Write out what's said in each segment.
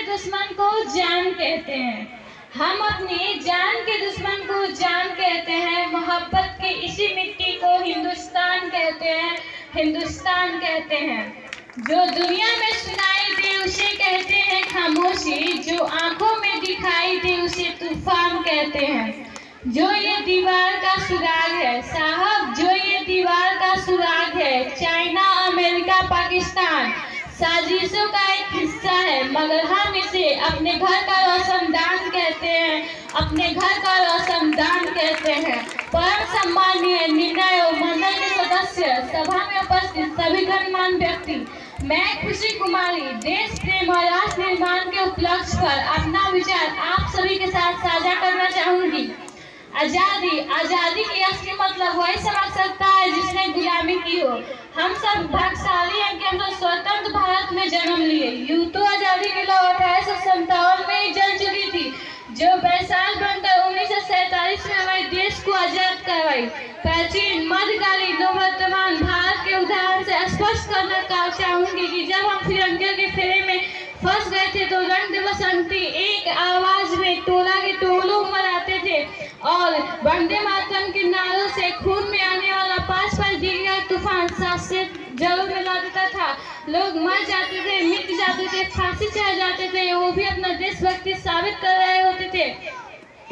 दुश्मन को जान कहते हैं। हम अपनी जान के दुश्मन को जान कहते हैं। मोहब्बत की इसी मिट्टी को हिंदुस्तान कहते हैं, हिंदुस्तान कहते हैं। जो दुनिया में सुनाई दे उसे कहते हैं खामोशी, जो आंखों में दिखाई दे उसे तूफान कहते हैं। जो ये दीवार का सुराग है साहब, जो ये दीवार का सुराग है, चाइना, अमेरिका, पाकिस्तान साजिशों का एक हिस्सा है, मगर हम इसे अपने घर का रोशनदान कहते हैं, अपने घर का रोशनदान कहते हैं। परम सम्मानीय निर्णय मंडल के सदस्य, सभा में उपस्थित सभी गणमान्य व्यक्ति, मैं खुशी कुमारी देश प्रेम और राष्ट्र निर्माण के उपलक्ष्य पर अपना विचार आप सभी के साथ साझा करना चाहूंगी। आजादी, आजादी की असली मतलब वही समझ सकता है जिसने गुलामी की हो। हम सब भाग्यशाली हैं कि हम तो स्वतंत्र भारत में जन्म लिए। यूं तो आजादी की लौ 1857 में ही जल चुकी थी, जो बैसाल बनकर 1947 में हमारे देश को आजाद करवाई। प्राचीन, मध्यकालीन, नववर्तमान भारत के उदाहरण से स्पष्ट करना चाहूंगी कि जब हम फिरंगियों के फेरे में फंस गए थे तो रंग दिवस अंती एक आवाज में टोला के टोलों मनाते थे और वंदे मातरम के नारों से खून में आने वाला पास पास दिखेगा तूफान सांस से जरूर मिला देता था। लोग मर जाते थे, मिट जाते थे, फांसी चढ़ जाते थे, वो भी अपना देशभक्ति साबित कर रहे होते थे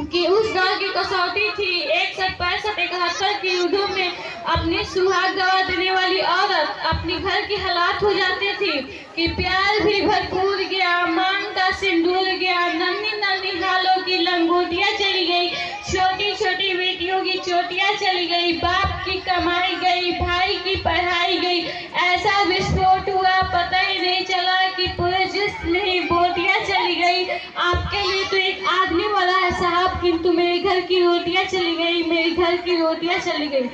कि उस दौर की कसौटी थी 165-71 की युद्धों में अपनी सुहाग गवा देने वाली औरत अपनी घर की हालात हो जाती थी कि प्यार भी भरपूर गया, मांग का सिंदूर गया, नन्ही नन्ही हालों की लंगोटियां चली गई, छोटी छोटी बेटियों की चोटियां चली गई, बाप की कमाई गई, भाई की पढ़ाई गई। ऐसा विस्फोट हुआ पता ही नहीं चला कि पूरे जिस्म में बोटियां चली गई। आपके लिए तो एक आदमी मरा है साहब, किंतु मेरे घर की रोटियां चली गई, मेरे घर की रोटियां चली गई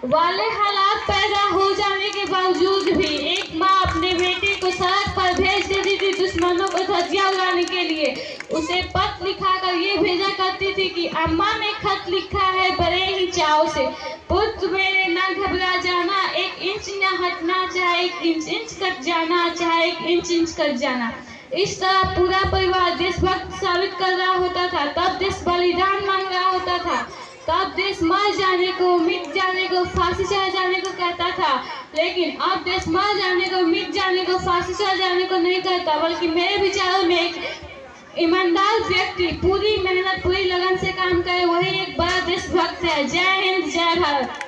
वाले हालात पैदा हो जाने के बावजूद भी एक माँ अपने बेटे को सड़क पर भेज देती थी दुश्मनों को धज्जियां उड़ाने के लिए। उसे पत्र लिखाकर ये भेजा करती थी कि अम्मा ने खत लिखा है बड़े ही चाव से, पुत्र मेरे ना घबरा जाना, 1 इंच न हटना, चाहे 1 इंच कट जाना, चाहे 1 इंच कट जाना। इस तरह पूरा परिवार देशभक्त साबित कर रहा होता था। तब देश बलिदान मांग रहा होता था, तब देश मर जाने को, मिट जाने को, फांसी चढ़ जाने को कहता था। लेकिन अब देश मर जाने को, मिट जाने को, फांसी चढ़ जाने को नहीं कहता, बल्कि मेरे विचारों में एक ईमानदार व्यक्ति पूरी मेहनत, पूरी लगन से काम करे, वही एक बड़ा देशभक्त है। जय हिंद, जय भारत।